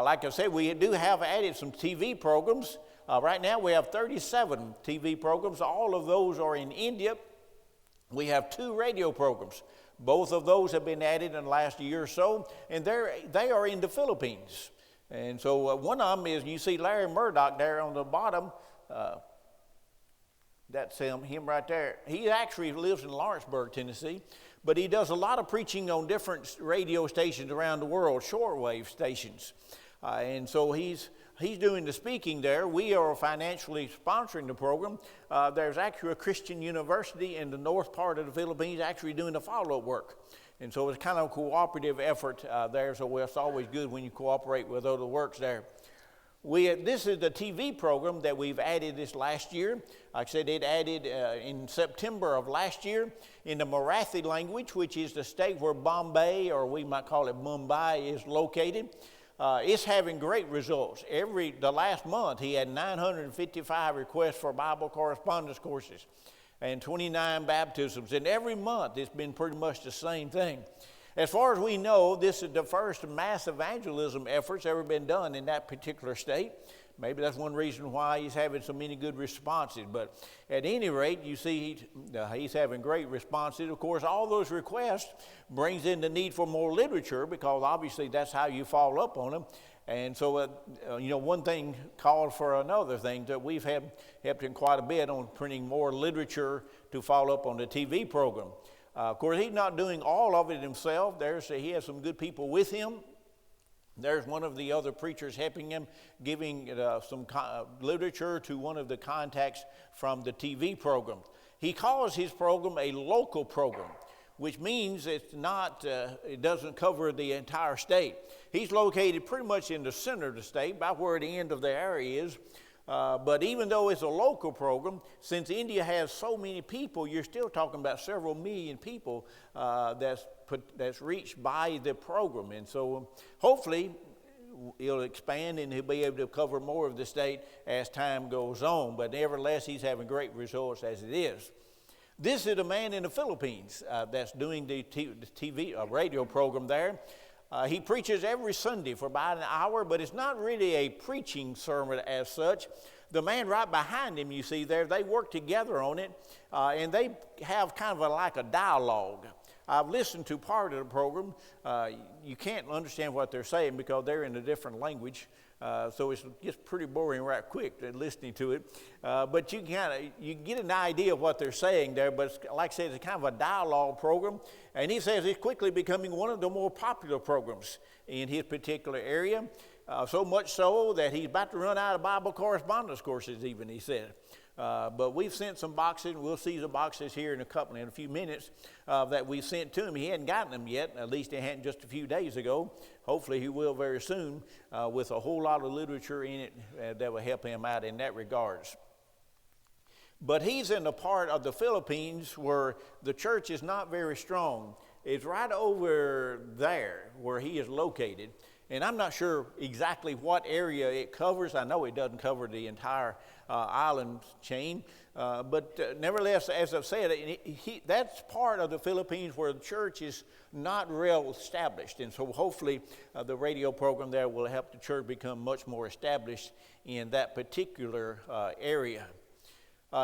Like I said, we do have added some TV programs. Right now we have 37 TV programs. All of those are in India. We have 2 radio programs. Both of those have been added in the last year or so, and they are in the Philippines. And so one of them is, you see Larry Murdoch there on the bottom. That's him right there. He actually lives in Lawrenceburg, Tennessee, but he does a lot of preaching on different radio stations around the world, shortwave stations. And so he's doing the speaking there. We are financially sponsoring the program. There's actually a Christian university in the north part of the Philippines actually doing the follow-up work. And so it's kind of a cooperative effort there, so it's always good when you cooperate with other works there. This is the TV program that we've added this last year. Like I said, it added in September of last year in the Marathi language, which is the state where Bombay, or we might call it Mumbai, is located. It's having great results. The last month, he had 955 requests for Bible correspondence courses and 29 baptisms. And every month, it's been pretty much the same thing. As far as we know, this is the first mass evangelism efforts ever been done in that particular state. Maybe that's one reason why he's having so many good responses. But at any rate, you see he's having great responses. Of course, all those requests brings in the need for more literature, because obviously that's how you follow up on them. And so, one thing called for another thing, that we've helped him quite a bit on printing more literature to follow up on the TV program. Of course, he's not doing all of it himself. He has some good people with him. There's one of the other preachers helping him, giving some literature to one of the contacts from the TV program. He calls his program a local program, which means it doesn't cover the entire state. He's located pretty much in the center of the state, about where the end of the area is. But even though it's a local program, since India has so many people, you're still talking about several million people that's reached by the program. And so hopefully it'll expand and he'll be able to cover more of the state as time goes on. But nevertheless, he's having great results as it is. This is a man in the Philippines that's doing the TV radio program there. He preaches every Sunday for about an hour, but it's not really a preaching sermon as such. The man right behind him, you see there, they work together on it, and they have kind of like a dialogue. I've listened to part of the program. You can't understand what they're saying because they're in a different language, so it gets pretty boring right quick listening to it. But you get an idea of what they're saying there, but like I said, it's kind of a dialogue program. And he says it's quickly becoming one of the more popular programs in his particular area, so much so that he's about to run out of Bible correspondence courses even, he said. But we've sent some boxes, and we'll see the boxes here in a few minutes that we sent to him. He hadn't gotten them yet, at least he hadn't just a few days ago. Hopefully he will very soon with a whole lot of literature in it that will help him out in that regards. But he's in a part of the Philippines where the church is not very strong. It's right over there where he is located. And I'm not sure exactly what area it covers. I know it doesn't cover the entire island chain. But nevertheless, as I've said, that's part of the Philippines where the church is not real established. And so hopefully the radio program there will help the church become much more established in that particular area.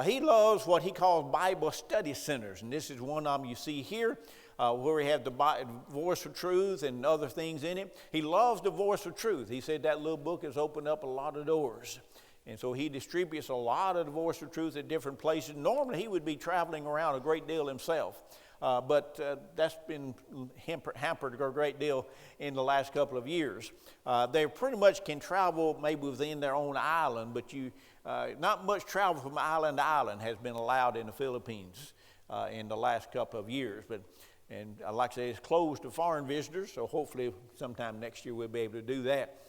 He loves what he calls Bible study centers. And this is one of them you see here. Where we have the Voice of Truth and other things in it. He loves the Voice of Truth. He said that little book has opened up a lot of doors. And so he distributes a lot of the Voice of Truth at different places. Normally he would be traveling around a great deal himself. But that's been hampered a great deal in the last couple of years. They pretty much can travel maybe within their own island, but not much travel from island to island has been allowed in the Philippines in the last couple of years. And like I say, it's closed to foreign visitors, so hopefully sometime next year we'll be able to do that.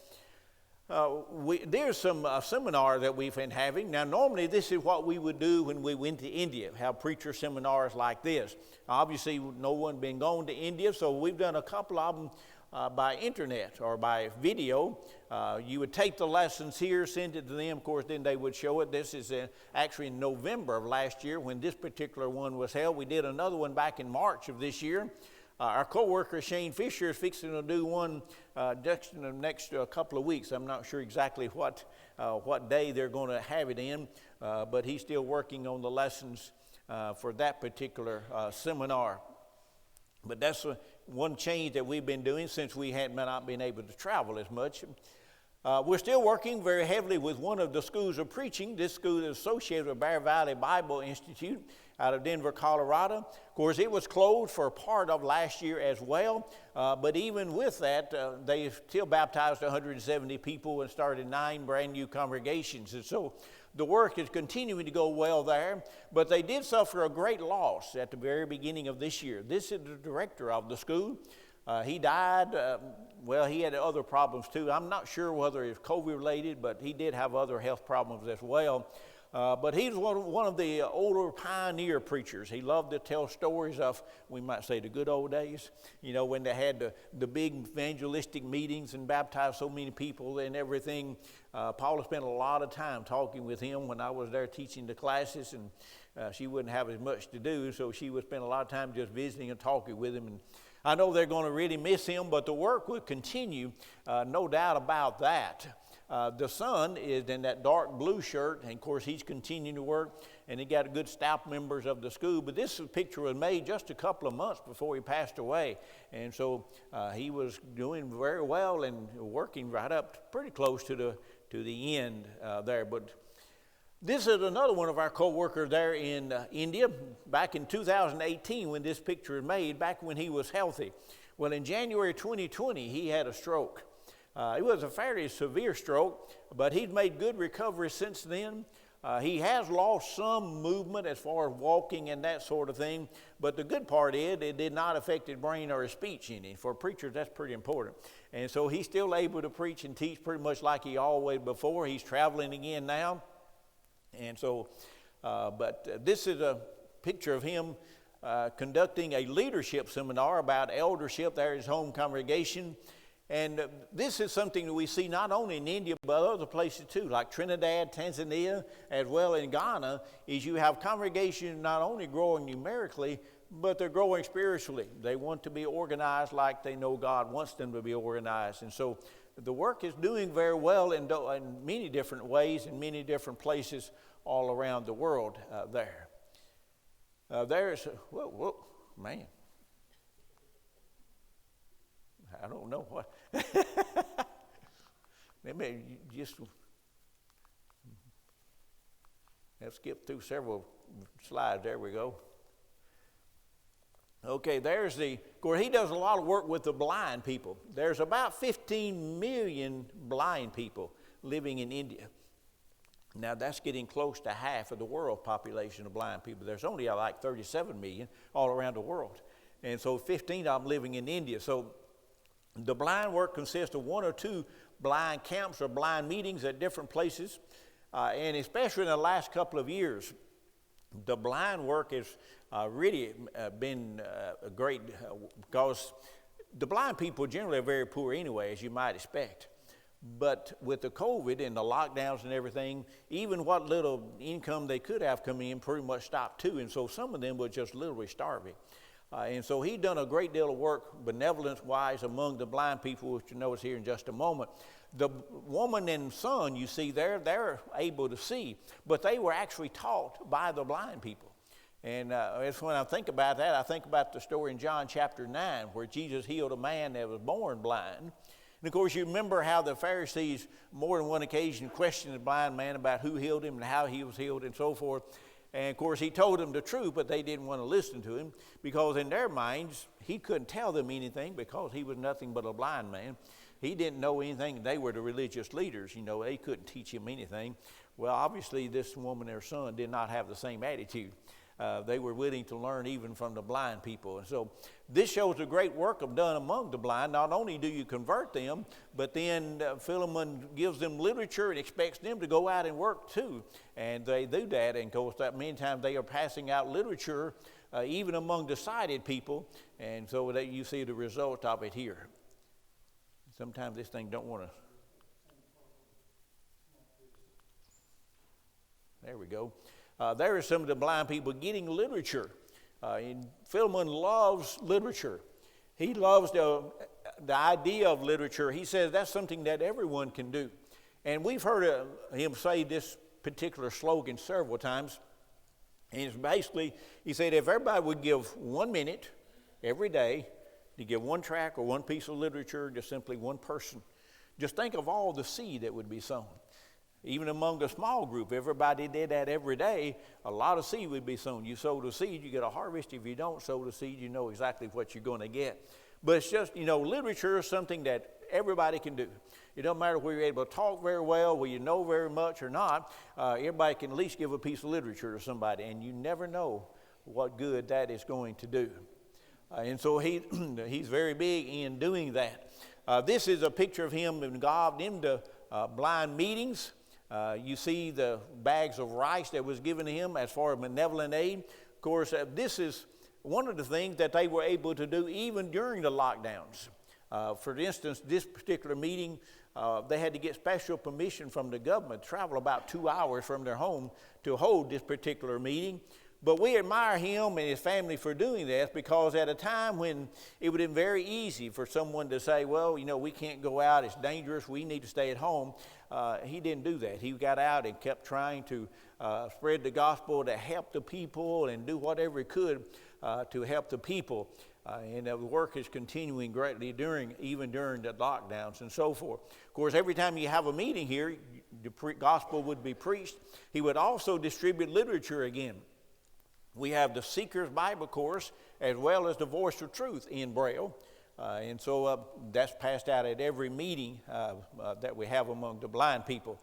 There's some seminar that we've been having. Now, normally this is what we would do when we went to India, have preacher seminars like this. Obviously, no one been going to India, so we've done a couple of them by internet or by video. You would take the lessons here, send it to them. Of course, then they would show it. This is actually in November of last year when this particular one was held. We did another one back in March of this year. Our co-worker Shane Fisher is fixing to do one just in the next couple of weeks. I'm not sure exactly what day they're going to have it in, but he's still working on the lessons for that particular seminar. But that's one change that we've been doing since we had not been able to travel as much. We're still working very heavily with one of the schools of preaching. This school is associated with Bear Valley Bible Institute out of Denver, Colorado. Of course, it was closed for a part of last year as well, but even with that, they still baptized 170 people and started 9 brand new congregations. And so the work is continuing to go well there, but they did suffer a great loss at the very beginning of this year. This is the director of the school. He died. He had other problems too. I'm not sure whether it's COVID related, but he did have other health problems as well. But he's one of the older pioneer preachers. He loved to tell stories of, we might say, the good old days, when they had the big evangelistic meetings and baptized so many people and everything. Paula spent a lot of time talking with him when I was there teaching the classes, and she wouldn't have as much to do, so she would spend a lot of time just visiting and talking with him. And I know they're going to really miss him, but the work will continue, no doubt about that. The son is in that dark blue shirt, and of course he's continuing to work, and he got a good staff members of the school. But this picture was made just a couple of months before he passed away, and so he was doing very well and working right up pretty close to the end there. But this is another one of our co-workers there in India, back in 2018 when this picture was made, back when he was healthy. Well, in January 2020, he had a stroke. It was a fairly severe stroke, but he's made good recovery since then. He has lost some movement as far as walking and that sort of thing, but the good part is it did not affect his brain or his speech any. For preachers, that's pretty important. And so he's still able to preach and teach pretty much like he always before. He's traveling again now. And so, but this is a picture of him conducting a leadership seminar about eldership there at his home congregation. And this is something that we see not only in India, but other places too, like Trinidad, Tanzania, as well in Ghana, is you have congregations not only growing numerically, but they're growing spiritually. They want to be organized like they know God wants them to be organized. And so the work is doing very well in many different ways, in many different places all around the world there. There's, man. I don't know what. Maybe just have skipped through several slides. There we go. Okay, there's of course, he does a lot of work with the blind people. There's about 15 million blind people living in India. Now, that's getting close to half of the world population of blind people. There's only like 37 million all around the world. And so 15 of them living in India. So the blind work consists of 1 or 2 blind camps or blind meetings at different places. And especially in the last couple of years, the blind work has really been great because the blind people generally are very poor anyway, as you might expect. But with the COVID and the lockdowns and everything, even what little income they could have come in pretty much stopped too. And so some of them were just literally starving. And so he's done a great deal of work benevolence-wise among the blind people, which you notice here in just a moment. The woman and son you see there, they're able to see, but they were actually taught by the blind people. And it's when I think about that, I think about the story in John chapter 9 where Jesus healed a man that was born blind. And of course, you remember how the Pharisees, more than one occasion, questioned the blind man about who healed him and how he was healed and so forth. And of course, he told them the truth, but they didn't want to listen to him because in their minds, he couldn't tell them anything because he was nothing but a blind man. He didn't know anything. They were the religious leaders. They couldn't teach him anything. Well, obviously, this woman and her son did not have the same attitude. They were willing to learn even from the blind people. And so this shows the great work done among the blind. Not only do you convert them, but then Philemon gives them literature and expects them to go out and work too. And they do that. And of course, that many times they are passing out literature even among the sighted people. And so that you see the result of it here. Sometimes this thing don't want to. There we go. There are some of the blind people getting literature. And Philemon loves literature. He loves the idea of literature. He says that's something that everyone can do. And we've heard him say this particular slogan several times. And it's basically, he said, if everybody would give 1 minute every day to give one tract or one piece of literature to simply one person, just think of all the seed that would be sown. Even among the small group, everybody did that every day, a lot of seed would be sown. You sow the seed, you get a harvest. If you don't sow the seed, you know exactly what you're going to get. But it's just, literature is something that everybody can do. It doesn't matter whether you're able to talk very well, whether you know very much or not. Everybody can at least give a piece of literature to somebody, and you never know what good that is going to do. And so he's very big in doing that. This is a picture of him involved in the blind meetings. You see the bags of rice that was given to him as far as benevolent aid. Of course, this is one of the things that they were able to do even during the lockdowns. For instance, this particular meeting, they had to get special permission from the government to travel about 2 hours from their home to hold this particular meeting. But we admire him and his family for doing this, because at a time when it would have been very easy for someone to say, well, we can't go out, it's dangerous, we need to stay at home. He didn't do that. He got out and kept trying to spread the gospel, to help the people and do whatever he could to help the people. And the work is continuing greatly even during the lockdowns and so forth. Of course, every time you have a meeting here, the gospel would be preached. He would also distribute literature again. We have the Seeker's Bible course as well as the Voice of Truth in Braille. And so that's passed out at every meeting that we have among the blind people.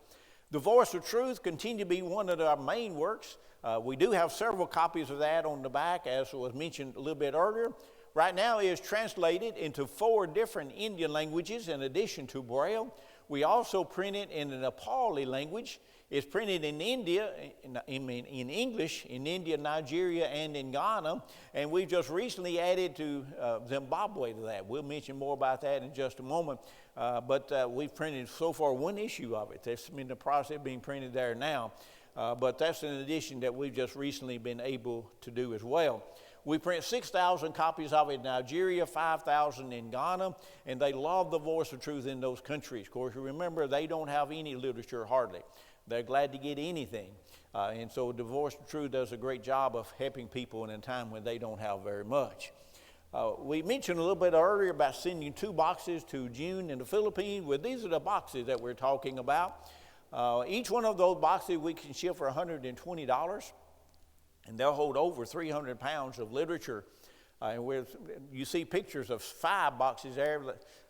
The Voice of Truth continues to be one of our main works. We do have several copies of that on the back, as was mentioned a little bit earlier. Right now it is translated into 4 different Indian languages in addition to Braille. We also print it in the Nepali language. It's printed in India, in English, in India, Nigeria, and in Ghana. And we've just recently added to Zimbabwe to that. We'll mention more about that in just a moment. But we've printed so far 1 issue of it. That's in the process of being printed there now. But that's an addition that we've just recently been able to do as well. We print 6,000 copies of it in Nigeria, 5,000 in Ghana, and they love the Voice of Truth in those countries. Of course, remember, they don't have any literature hardly. They're glad to get anything. And so the Voice of Truth does a great job of helping people in a time when they don't have very much. We mentioned a little bit earlier about sending 2 boxes to June in the Philippines. Well, these are the boxes that we're talking about. Each one of those boxes we can ship for $120. And they'll hold over 300 pounds of literature. You see pictures of 5 boxes there.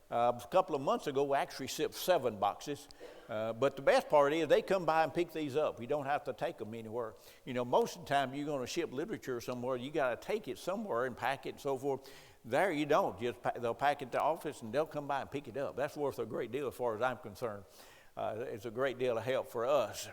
A couple of months ago, we actually shipped 7 boxes. But the best part is they come by and pick these up. You don't have to take them anywhere. Most of the time you're going to ship literature somewhere, you got to take it somewhere and pack it and so forth. There you don't. They'll pack it to the office and they'll come by and pick it up. That's worth a great deal as far as I'm concerned. It's a great deal of help for us.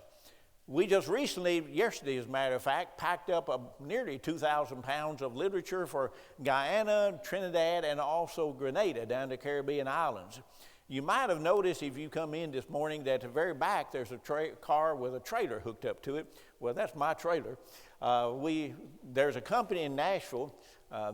We just recently, yesterday as a matter of fact, packed up nearly 2,000 pounds of literature for Guyana, Trinidad, and also Grenada down the Caribbean islands. You might have noticed if you come in this morning that at the very back there's a car with a trailer hooked up to it. Well, that's my trailer. There's a company in Nashville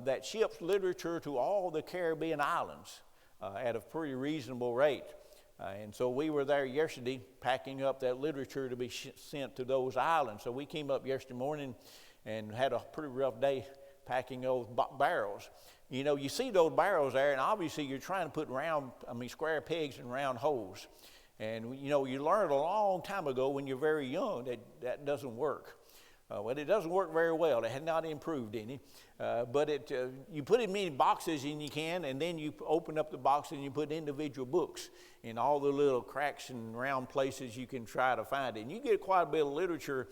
that ships literature to all the Caribbean islands at a pretty reasonable rate. And so we were there yesterday packing up that literature to be sent to those islands. So we came up yesterday morning and had a pretty rough day packing those barrels. You see those barrels there, and obviously you're trying to put square pegs in round holes. And, you learned a long time ago when you're very young that doesn't work. Well, it doesn't work very well. It had not improved any. But you put as many boxes in you can, and then you open up the box and you put individual books in all the little cracks and round places you can try to find it. And you get quite a bit of literature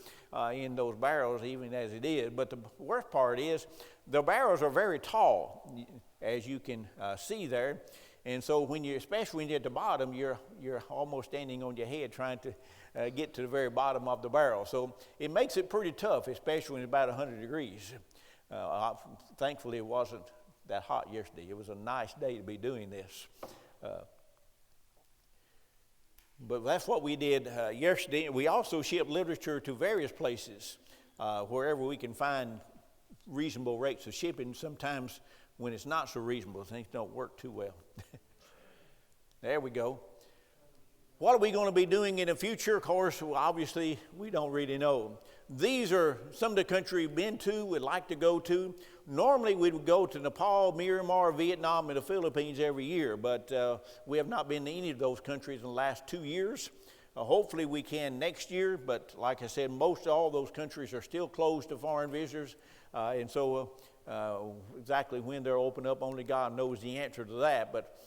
in those barrels, even as it is. But the worst part is the barrels are very tall, as you can see there. And so especially when you're at the bottom, you're almost standing on your head trying to get to the very bottom of the barrel. So it makes it pretty tough, especially when it's about 100 degrees. Thankfully, it wasn't that hot yesterday. It was a nice day to be doing this. But that's what we did yesterday. We also shipped literature to various places wherever we can find reasonable rates of shipping. Sometimes when it's not so reasonable, things don't work too well. There we go. What are we going to be doing in the future? Of course, well, obviously, we don't really know. These are some of the countries we've been to, would like to go to. Normally, we would go to Nepal, Myanmar, Vietnam, and the Philippines every year, but we have not been to any of those countries in the last 2 years. Hopefully, we can next year, but like I said, most all those countries are still closed to foreign visitors, and so exactly when they're open up, only God knows the answer to that. But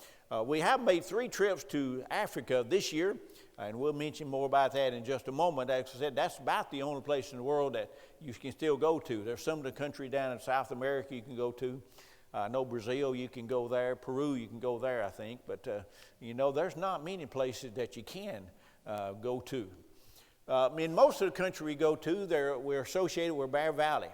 we have made 3 trips to Africa this year, and we'll mention more about that in just a moment. As I said, that's about the only place in the world that you can still go to. There's some of the country down in South America you can go to. I know Brazil, you can go there. Peru, you can go there, I think. But, there's not many places that you can go to. In most of the country we go to, we're associated with Bear Valley.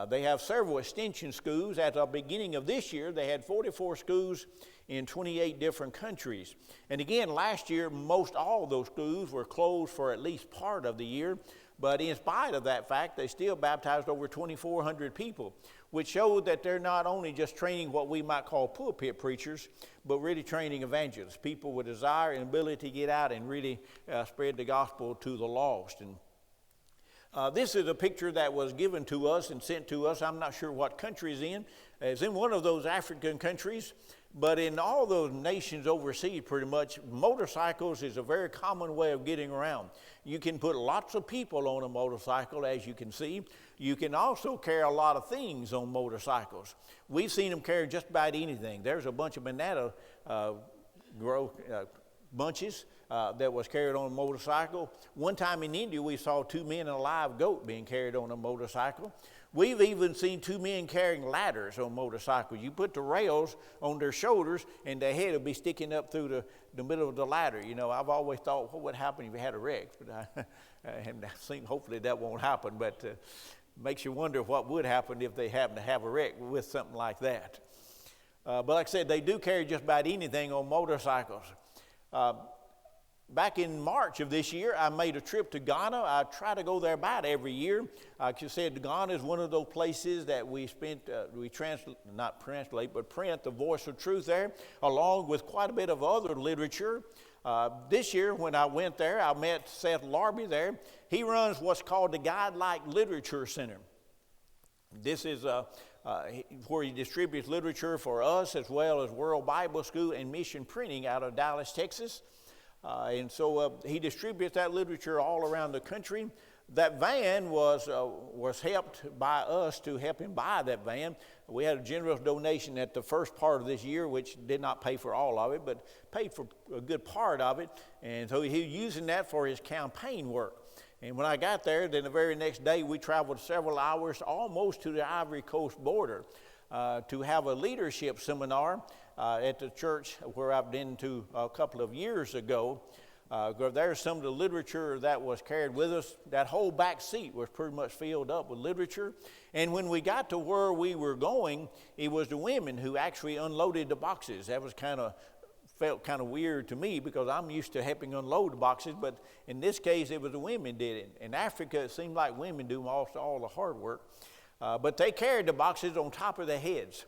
They have several extension schools. At the beginning of this year, they had 44 schools in 28 different countries. And again, last year, most all of those schools were closed for at least part of the year. But in spite of that fact, they still baptized over 2,400 people, which showed that they're not only just training what we might call pulpit preachers, but really training evangelists, people with desire and ability to get out and really spread the gospel to the lost. And this is a picture that was given to us and sent to us. I'm not sure what country it's in. It's in one of those African countries. But in all those nations overseas, pretty much, motorcycles is a very common way of getting around. You can put lots of people on a motorcycle, as you can see. You can also carry a lot of things on motorcycles. We've seen them carry just about anything. There's a bunch of banana bunches that was carried on a motorcycle. One time in India, we saw 2 men and a live goat being carried on a motorcycle. We've even seen 2 men carrying ladders on motorcycles. You put the rails on their shoulders, and their head will be sticking up through the middle of the ladder. I've always thought, what would happen if you had a wreck? But hopefully that won't happen, but makes you wonder what would happen if they happen to have a wreck with something like that. But like I said, they do carry just about anything on motorcycles. Back in March of this year, I made a trip to Ghana. I try to go there about every year. Like you said, Ghana is one of those places that we print the Voice of Truth there, along with quite a bit of other literature. This year, when I went there, I met Seth Larby there. He runs what's called the Guide-like Literature Center. This is where he distributes literature for us, as well as World Bible School and Mission Printing out of Dallas, Texas. And so he distributes that literature all around the country. That van was helped by us to help him buy that van. We had a generous donation at the first part of this year, which did not pay for all of it, but paid for a good part of it. And so he was using that for his campaign work. And when I got there, then the very next day, we traveled several hours almost to the Ivory Coast border to have a leadership seminar at the church where I've been to a couple of years ago. There's some of the literature that was carried with us. That whole back seat was pretty much filled up with literature. And when we got to where we were going, it was the women who actually unloaded the boxes. That was felt kind of weird to me because I'm used to helping unload the boxes, but in this case it was the women did it. In Africa, it seemed like women do almost all the hard work. But they carried the boxes on top of their heads.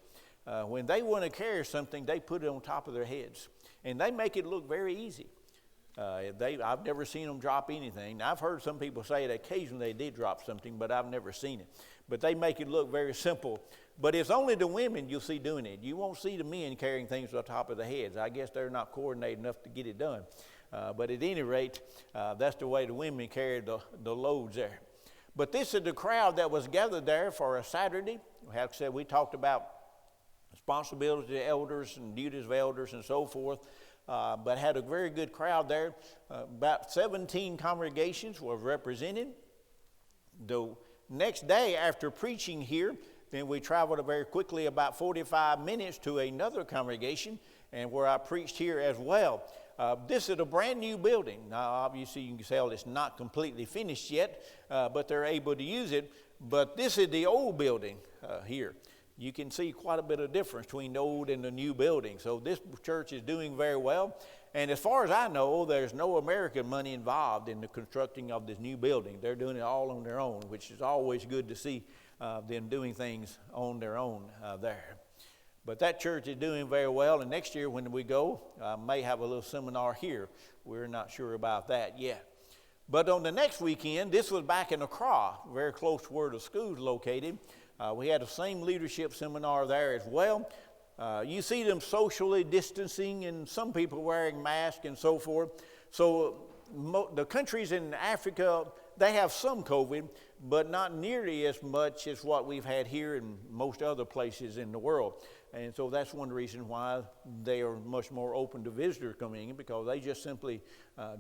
When they want to carry something, they put it on top of their heads. And they make it look very easy. I've never seen them drop anything. I've heard some people say that occasionally they did drop something, but I've never seen it. But they make it look very simple. But it's only the women you'll see doing it. You won't see the men carrying things on top of their heads. I guess they're not coordinated enough to get it done. But at any rate, that's the way the women carried the loads there. But this is the crowd that was gathered there for a Saturday. Like I said, we talked about responsibility of elders and duties of elders and so forth, but had a very good crowd there. About 17 congregations were represented. The next day after preaching here, then we traveled very quickly about 45 minutes to another congregation, and where I preached here as well. This is a brand new building. Now, obviously, you can tell it's not completely finished yet, but they're able to use it. But this is the old building here. You can see quite a bit of difference between the old and the new building. So this church is doing very well. And as far as I know, there's no American money involved in the constructing of this new building. They're doing it all on their own, which is always good to see them doing things on their own there. But that church is doing very well, and next year when we go, I may have a little seminar here. We're not sure about that yet. But on the next weekend, this was back in Accra, very close to where the school's located. We had the same leadership seminar there as well. You see them socially distancing and some people wearing masks and so forth. So the countries in Africa, they have some COVID, but not nearly as much as what we've had here in most other places in the world. And so that's one reason why they are much more open to visitors coming in, because they just simply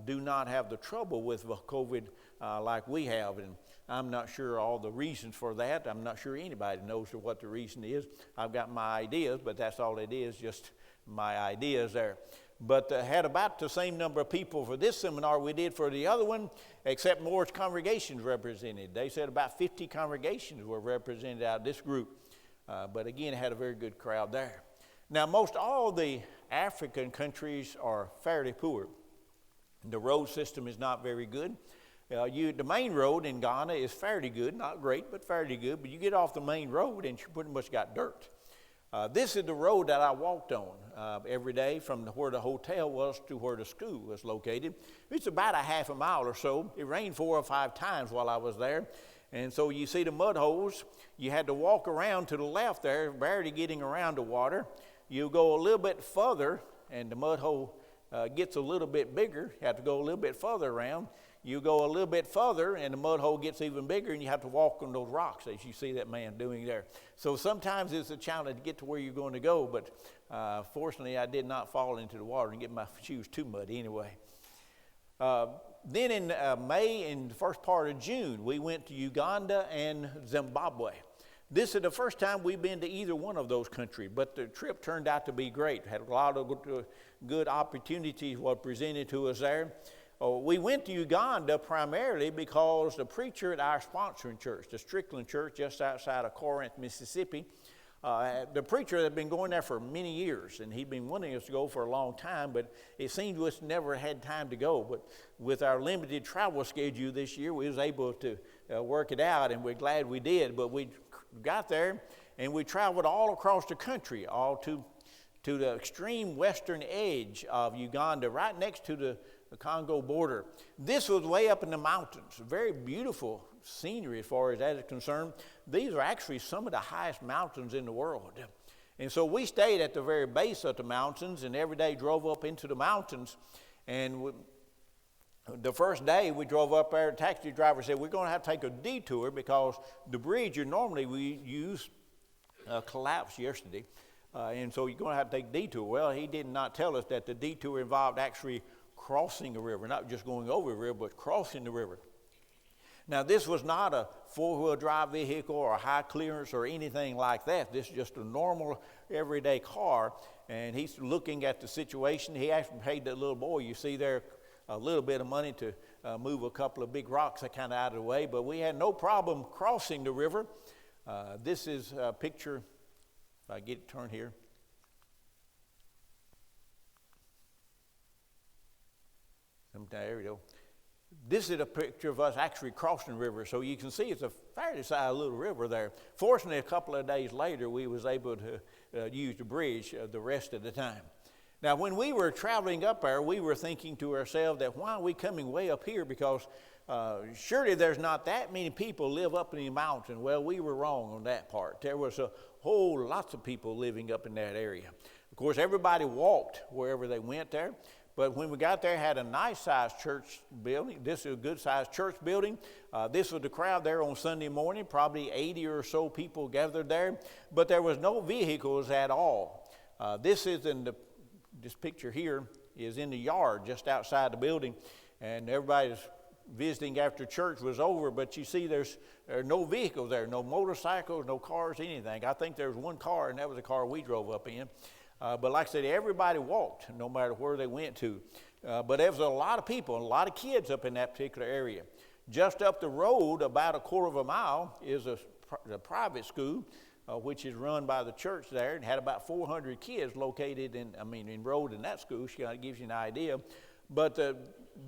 do not have the trouble with COVID like we have. And I'm not sure all the reasons for that. I'm not sure anybody knows what the reason is. I've got my ideas, but that's all it is, just my ideas there. But had about the same number of people for this seminar we did for the other one, except more congregations represented. They said about 50 congregations were represented out of this group. But again, it had a very good crowd there. Now, most all the African countries are fairly poor. The road system is not very good. The main road in Ghana is fairly good, not great, but fairly good. But you get off the main road and you pretty much got dirt. This is the road that I walked on every day from where the hotel was to where the school was located. It's about a half a mile or so. It rained 4 or 5 times while I was there. And so you see the mud holes. You had to walk around to the left there, barely getting around the water. You go a little bit further, and the mud hole gets a little bit bigger. You have to go a little bit further around. You go a little bit further, and the mud hole gets even bigger, and you have to walk on those rocks, as you see that man doing there. So sometimes it's a challenge to get to where you're going to go, but fortunately I did not fall into the water and get my shoes too muddy anyway. Then in May and the first part of June, we went to Uganda and Zimbabwe. This is the first time we've been to either one of those countries, but the trip turned out to be great. Had a lot of good opportunities were presented to us there. We went to Uganda primarily because the preacher at our sponsoring church, the Strickland Church just outside of Corinth, Mississippi, the preacher had been going there for many years, and he'd been wanting us to go for a long time, but it seemed to us never had time to go. But with our limited travel schedule this year, we was able to work it out, and we're glad we did. But we got there, and we traveled all across the country, all to the extreme western edge of Uganda, right next to the Congo border. This was way up in the mountains, very beautiful scenery as far as that is concerned. These are actually some of the highest mountains in the world. And so we stayed at the very base of the mountains and every day drove up into the mountains. And the first day we drove up there, the taxi driver said, we're going to have to take a detour because the bridge you normally we use collapsed yesterday. And so you're going to have to take a detour. Well, he did not tell us that the detour involved actually crossing a river, not just going over a river, but crossing the river. Now, this was not a four-wheel drive vehicle or a high clearance or anything like that. This is just a normal, everyday car, and he's looking at the situation. He actually paid that little boy, you see there, a little bit of money to move a couple of big rocks kind of out of the way, but we had no problem crossing the river. This is a picture, if I get it turned here. There we go. This is a picture of us actually crossing the river, so you can see it's a fairly sized little river there. Fortunately, a couple of days later, we was able to use the bridge the rest of the time. Now, when we were traveling up there, we were thinking to ourselves that why are we coming way up here? Because surely there's not that many people live up in the mountain. Well, we were wrong on that part. There was a whole lots of people living up in that area. Of course, everybody walked wherever they went there. But when we got there, had a nice-sized church building. This is a good-sized church building. This was the crowd there on Sunday morning, probably 80 or so people gathered there. But there was no vehicles at all. This picture here is in the yard just outside the building, and everybody's visiting after church was over. But you see, there are no vehicles there, no motorcycles, no cars, anything. I think there was one car, and that was the car we drove up in. But like I said, everybody walked, no matter where they went to. But there was a lot of people, and a lot of kids up in that particular area. Just up the road, about a quarter of a mile, is a private school, which is run by the church there, and had about 400 kids located enrolled in that school. She kind of gives you an idea. But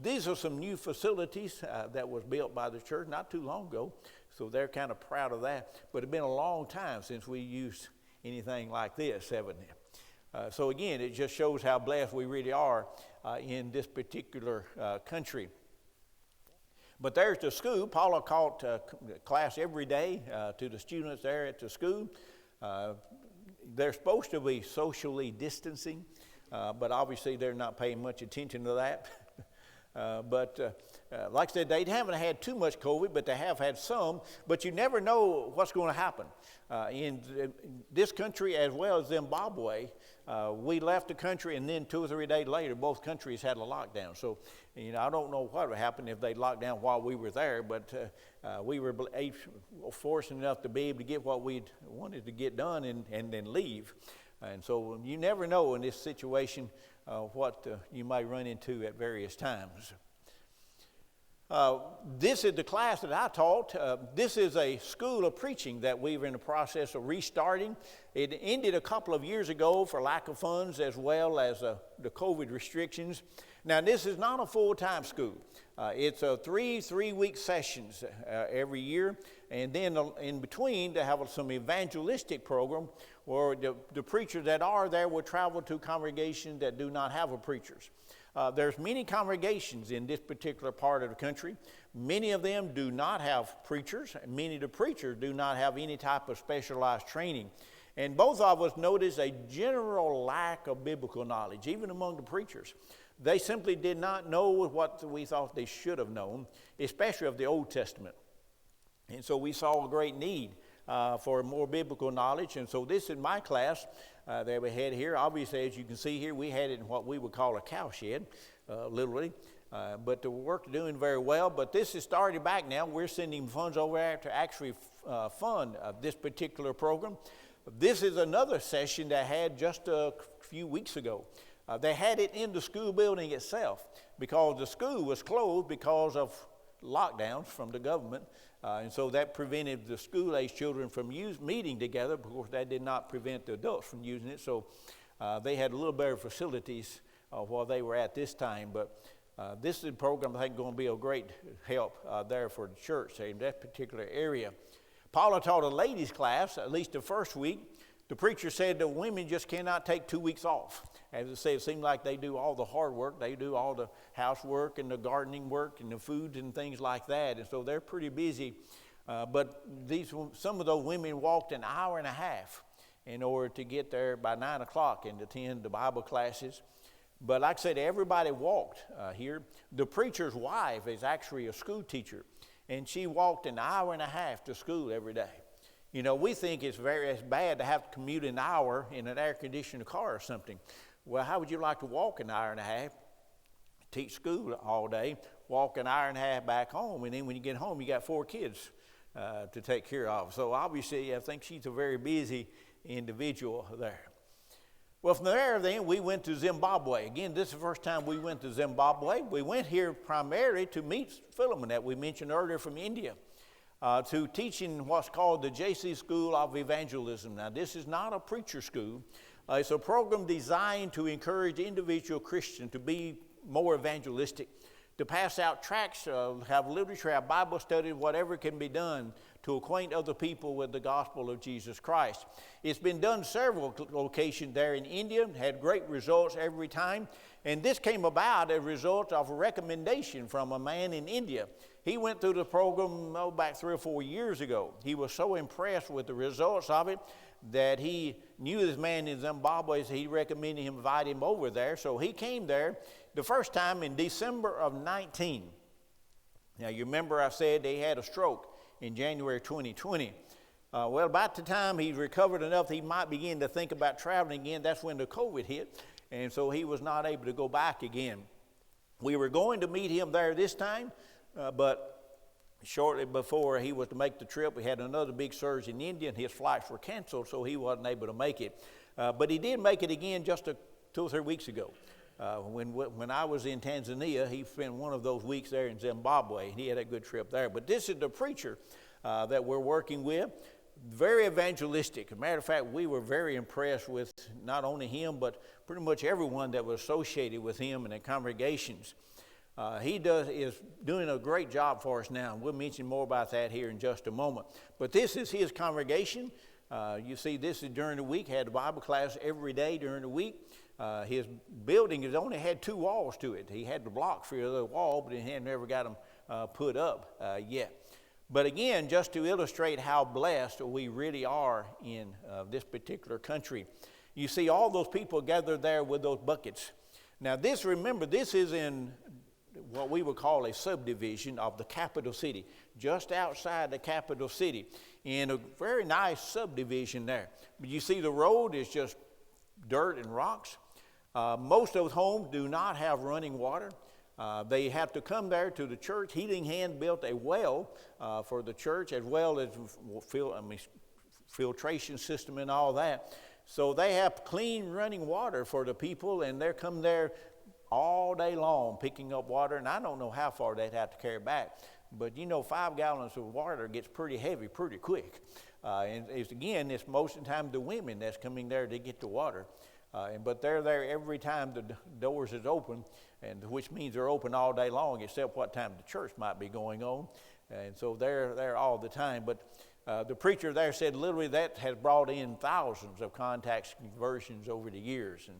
these are some new facilities that was built by the church not too long ago, so they're kind of proud of that. But it's been a long time since we used anything like this, haven't they? So again, it just shows how blessed we really are in this particular country. But there's the school. Paula taught class every day to the students there at the school. They're supposed to be socially distancing, but obviously they're not paying much attention to that. Like I said, they haven't had too much COVID, but they have had some. But you never know what's going to happen. In this country as well as Zimbabwe, we left the country, and then 2 or 3 days later, both countries had a lockdown. So, I don't know what would happen if they locked down while we were there, but we were fortunate enough to be able to get what we wanted to get done and then leave. And so you never know in this situation what you may run into at various times. This is the class that I taught. This is a school of preaching that we were in the process of restarting. It ended a couple of years ago for lack of funds as well as the COVID restrictions. Now, this is not a full-time school. It's a three-week sessions every year, and then in between they have some evangelistic program where the preachers that are there will travel to congregations that do not have a preachers. There's many congregations in this particular part of the country. Many of them do not have preachers, and many of the preachers do not have any type of specialized training. And both of us noticed a general lack of biblical knowledge, even among the preachers. They simply did not know what we thought they should have known, especially of the Old Testament. And so we saw a great need for more biblical knowledge. And so this is my class that we had here. Obviously, as you can see here, we had it in what we would call a cow shed, literally. But the work is doing very well. But this is started back now. We're sending funds over there to actually fund this particular program. This is another session that I had just a few weeks ago. They had it in the school building itself because the school was closed because of lockdowns from the government. And so that prevented the school-age children from meeting together. Of course, that did not prevent the adults from using it. So they had a little better facilities while they were at this time. But this is a program I think going to be a great help there for the church in that particular area. Paula taught a ladies' class, at least the first week. The preacher said that women just cannot take 2 weeks off. As I say, it seems like they do all the hard work. They do all the housework and the gardening work and the food and things like that. And so they're pretty busy. But some of those women walked an hour and a half in order to get there by 9 o'clock and attend the Bible classes. But like I said, everybody walked here. The preacher's wife is actually a school teacher, and she walked an hour and a half to school every day. We think it's bad to have to commute an hour in an air-conditioned car or something. Well, how would you like to walk an hour and a half, teach school all day, walk an hour and a half back home, and then when you get home, you got 4 kids to take care of. So obviously, I think she's a very busy individual there. Well, from there, then, we went to Zimbabwe. Again, this is the first time we went to Zimbabwe. We went here primarily to meet Philemon that we mentioned earlier from India. To teaching what's called the JC School of Evangelism. Now, this is not a preacher school. It's a program designed to encourage individual Christians to be more evangelistic, to pass out tracts, have literature, have Bible study, whatever can be done to acquaint other people with the gospel of Jesus Christ. It's been done several locations there in India, had great results every time. And this came about as a result of a recommendation from a man in India. He went through the program back 3 or 4 years ago. He was so impressed with the results of it that he knew this man in Zimbabwe, so he recommended him invite him over there. So he came there the first time in December of 19. Now, you remember I said he had a stroke in January 2020. Well, about the time he recovered enough, he might begin to think about traveling again. That's when the COVID hit, and so he was not able to go back again. We were going to meet him there this time, but shortly before he was to make the trip, we had another big surge in India, and his flights were canceled, so he wasn't able to make it. But he did make it again just 2 or 3 weeks ago. When I was in Tanzania, he spent one of those weeks there in Zimbabwe, and he had a good trip there. But this is the preacher that we're working with, very evangelistic. As a matter of fact, we were very impressed with not only him, but pretty much everyone that was associated with him and the congregations. He is doing a great job for us now. We'll mention more about that here in just a moment. But this is his congregation. You see, this is during the week, had a Bible class every day during the week. His building has only had 2 walls to it. He had the blocks for the wall, but he had never got them put up yet. But again, just to illustrate how blessed we really are in this particular country. You see all those people gathered there with those buckets. Now remember, this is in what we would call a subdivision of the capital city, just outside the capital city, in a very nice subdivision there. But you see the road is just dirt and rocks. Most of those homes do not have running water. They have to come there to the church. Healing Hand built a well for the church, as well as filtration system and all that. So they have clean running water for the people, and they come there all day long picking up water. And I don't know how far they'd have to carry back, but 5 gallons of water gets pretty heavy pretty quick. And it's most of the time the women that's coming there to get the water. But they're there every time the doors is open, and which means they're open all day long, except what time the church might be going on. And so they're there all the time. But the preacher there said literally that has brought in thousands of contacts conversions over the years, and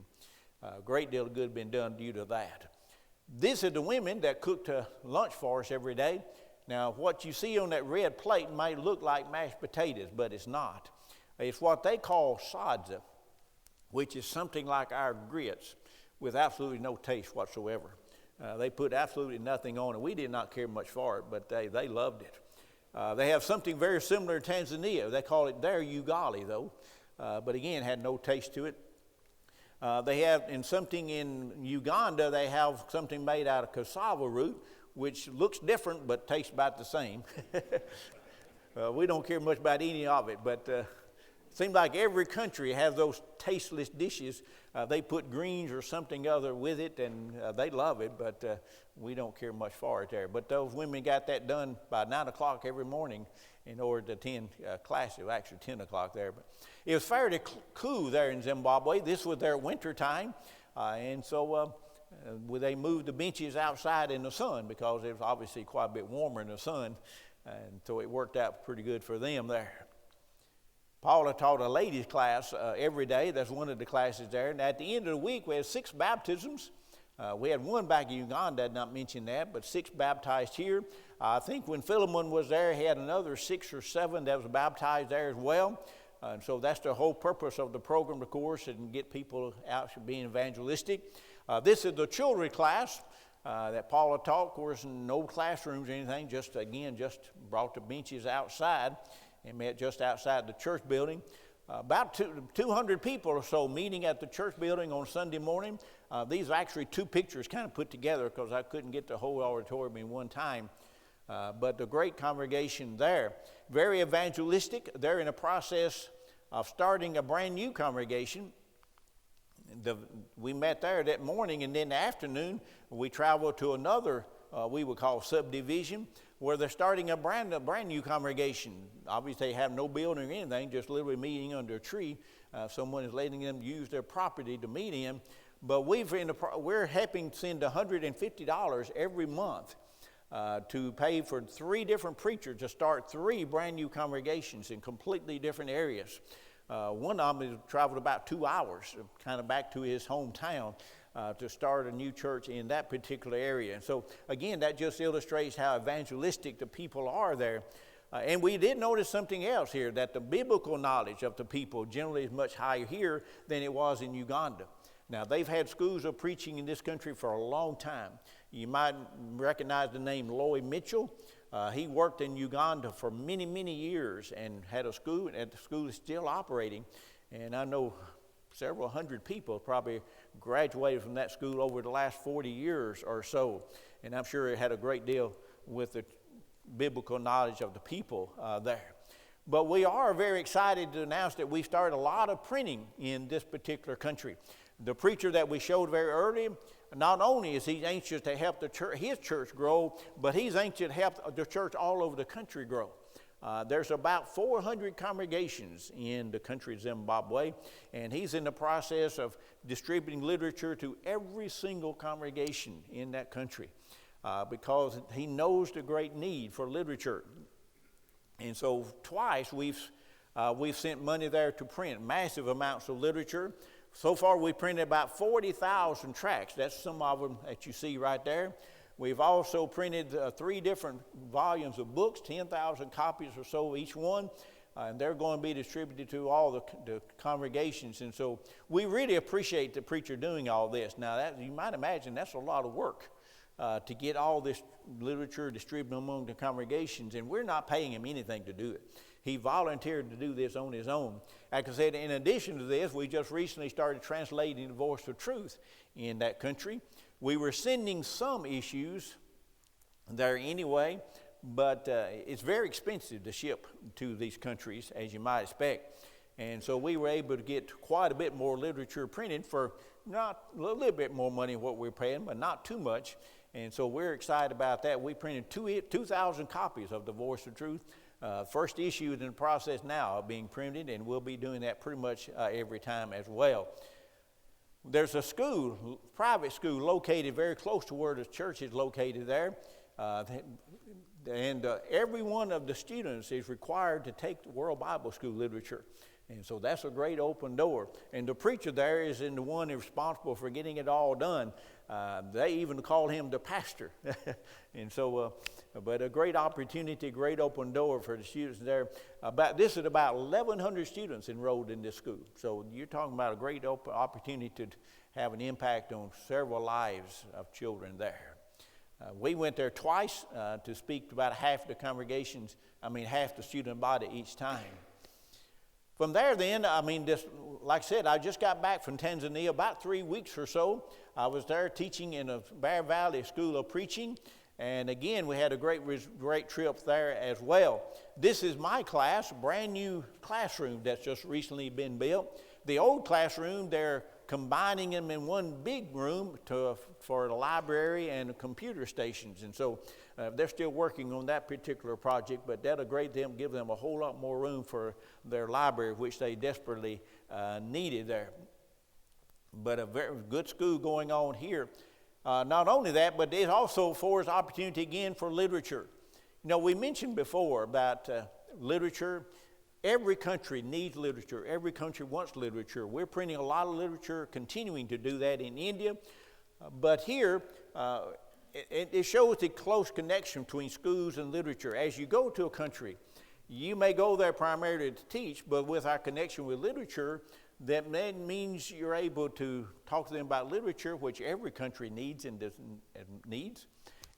a great deal of good been done due to that. This is the women that cooked lunch for us every day. Now, what you see on that red plate might look like mashed potatoes, but it's not. It's what they call sadza, which is something like our grits with absolutely no taste whatsoever. They put absolutely nothing on it. We did not care much for it, but they loved it. They have something very similar in Tanzania. They call it their ugali, though, but again, had no taste to it. They have something in Uganda, they have something made out of cassava root, which looks different but tastes about the same. We don't care much about any of it, but it seems like every country has those tasteless dishes. They put greens or something other with it, and they love it, but we don't care much for it there. But those women got that done by 9 o'clock every morning in order to attend classes. Actually 10 o'clock there. But it was fairly cool there in Zimbabwe. This was their winter time, and so they moved the benches outside in the sun because it was obviously quite a bit warmer in the sun, and so it worked out pretty good for them there. Paula taught a ladies class every day. That's one of the classes there. And at the end of the week, we had 6 baptisms. We had one back in Uganda, I did not mention that, but 6 baptized here. I think when Philemon was there, he had another 6 or 7 that was baptized there as well. And so that's the whole purpose of the program, of course, and get people out being evangelistic. This is the children's class that Paula taught. Of course, no classrooms or anything, just brought the benches outside and met just outside the church building. About 200 people or so meeting at the church building on Sunday morning. These are actually 2 pictures kind of put together because I couldn't get the whole auditorium in one time. But the great congregation there, very evangelistic. They're in a process of starting a brand new congregation. We met there that morning, and then in the afternoon we traveled to another we would call subdivision, where they're starting a brand new congregation. Obviously, they have no building or anything, just literally meeting under a tree. Someone is letting them use their property to meet in. But we're helping send $150 every month to pay for 3 different preachers to start 3 brand new congregations in completely different areas. One of them has traveled about 2 hours, kind of back to his hometown, to start a new church in that particular area. And so, again, that just illustrates how evangelistic the people are there. And we did notice something else here, that the biblical knowledge of the people generally is much higher here than it was in Uganda. Now, they've had schools of preaching in this country for a long time. You might recognize the name Lloyd Mitchell. He worked in Uganda for many, many years and had a school, and the school is still operating. And I know several hundred people probably graduated from that school over the last 40 years or so. And I'm sure it had a great deal with the biblical knowledge of the people there. But we are very excited to announce that we started a lot of printing in this particular country. The preacher that we showed very early, not only is he anxious to help his church grow, but he's anxious to help the church all over the country grow. There's about 400 congregations in the country of Zimbabwe, and he's in the process of distributing literature to every single congregation in that country because he knows the great need for literature. And so twice we've We've sent money there to print massive amounts of literature. So far, we've printed about 40,000 tracts. That's some of them that you see right there. We've also printed 3 different volumes of books, 10,000 copies or so each one. And they're going to be distributed to all the congregations. And so we really appreciate the preacher doing all this. Now, you might imagine that's a lot of work to get all this literature distributed among the congregations. And we're not paying him anything to do it. He volunteered to do this on his own. Like I said, in addition to this, we just recently started translating the Voice of Truth in that country. We were sending some issues there anyway, but it's very expensive to ship to these countries, as you might expect. And so we were able to get quite a bit more literature printed for not a little bit more money than what we're paying, but not too much. And so we're excited about that. We printed 2,000 copies of the Voice of Truth. First issue is in the process now of being printed, and we'll be doing that pretty much every time as well. There's a school, private school, located very close to where the church is located there. And every one of the students is required to take the World Bible School literature. And so that's a great open door. And the preacher there is the one responsible for getting it all done. They even call him the pastor. And so, but a great opportunity, great open door for the students there. This is about 1,100 students enrolled in this school. So you're talking about a great open opportunity to have an impact on several lives of children there. We went there twice to speak to about half the half the student body each time. From there then, like I said, I just got back from Tanzania about 3 weeks or so. I was there teaching in a Bear Valley School of Preaching. And again, we had a great trip there as well. This is my class, brand new classroom that's just recently been built. The old classroom, they're combining them in one big room for the library and computer stations. And so they're still working on that particular project, but that'll give them a whole lot more room for their library, which they desperately needed there. But a very good school going on here. Not only that, but it also affords opportunity again for literature. You know, we mentioned before about literature. Every country needs literature. Every country wants literature. We're printing a lot of literature, continuing to do that in India. But here, it shows the close connection between schools and literature. As you go to a country, you may go there primarily to teach, but with our connection with literature, that means you're able to talk to them about literature, which every country needs and needs.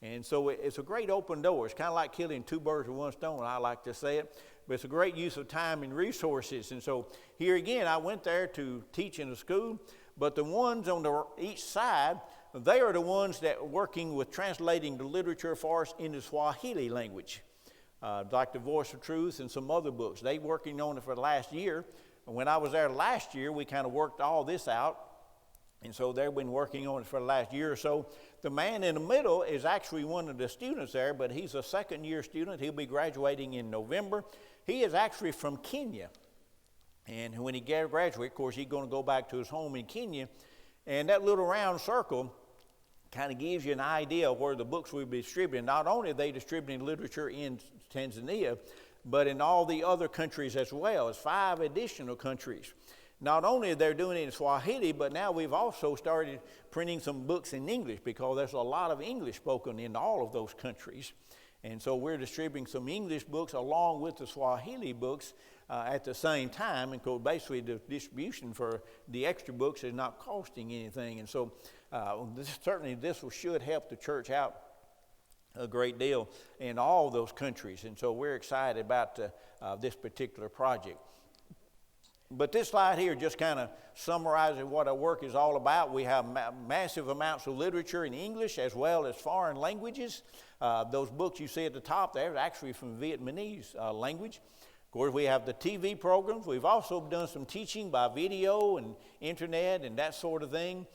And so it's a great open door. It's kind of like killing 2 birds with 1 stone, I like to say it. But it's a great use of time and resources. And so here again, I went there to teach in a school, but the ones on each side, they are the ones that are working with translating the literature for us into Swahili language, like the Voice of Truth and some other books. They're working on it for the last year. When I was there last year, we kind of worked all this out. And so they've been working on it for the last year or so. The man in the middle is actually one of the students there, but he's a second-year student. He'll be graduating in November. He is actually from Kenya. And when he graduates, of course, he's going to go back to his home in Kenya. And that little round circle kind of gives you an idea of where the books will be distributed. Not only are they distributing literature in Tanzania, but in all the other countries as well. It's 5 additional countries. Not only they're doing it in Swahili, but now we've also started printing some books in English because there's a lot of English spoken in all of those countries. And so we're distributing some English books along with the Swahili books at the same time. And so basically the distribution for the extra books is not costing anything. And so this should help the church out a great deal in all those countries. And so we're excited about this particular project. But this slide here just kind of summarizes what our work is all about. We have massive amounts of literature in English as well as foreign languages. Those books you see at the top there are actually from Vietnamese language. Of course, we have the TV programs. We've also done some teaching by video and internet and that sort of thing.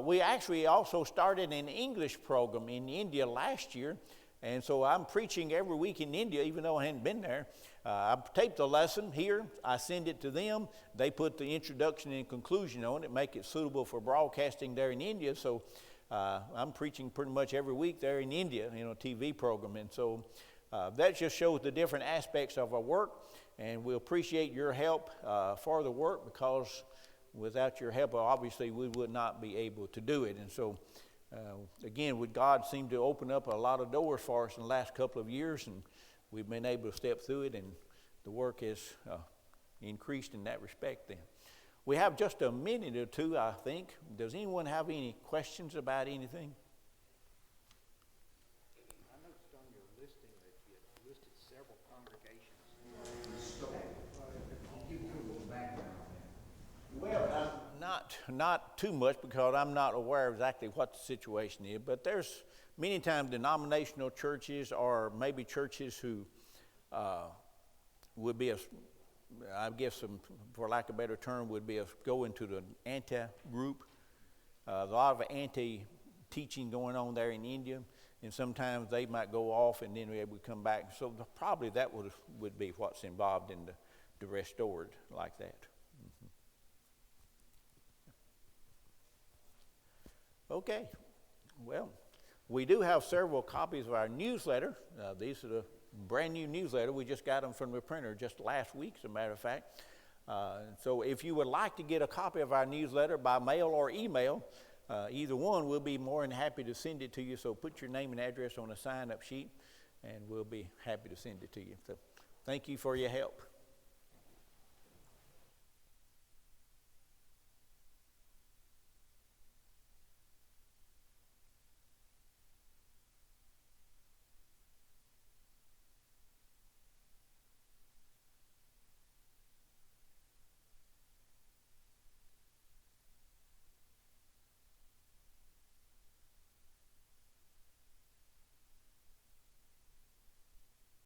We actually also started an English program in India last year. And so I'm preaching every week in India, even though I hadn't been there. I taped a lesson here. I send it to them. They put the introduction and conclusion on it, make it suitable for broadcasting there in India. So I'm preaching pretty much every week there in India, TV program. And so that just shows the different aspects of our work, and we appreciate your help for the work, because without your help, obviously, we would not be able to do it. And so, again, would God seem to open up a lot of doors for us in the last couple of years, and we've been able to step through it, and the work has increased in that respect then. We have just a minute or two, I think. Does anyone have any questions about anything? I noticed on your listing that you had listed several congregations. Well, not too much, because I'm not aware exactly what the situation is, but there's many times denominational churches, or maybe churches who would be I guess, for lack of a better term, would be go into the anti-group. A lot of anti-teaching going on there in India, and sometimes they might go off and then we would come back. So probably that would be what's involved in the restored like that. Okay, well, we do have several copies of our newsletter. These are the brand new newsletter. We just got them from the printer just last week, as a matter of fact. So if you would like to get a copy of our newsletter by mail or email, either one, we'll be more than happy to send it to you. So put your name and address on a sign-up sheet, and we'll be happy to send it to you. So thank you for your help.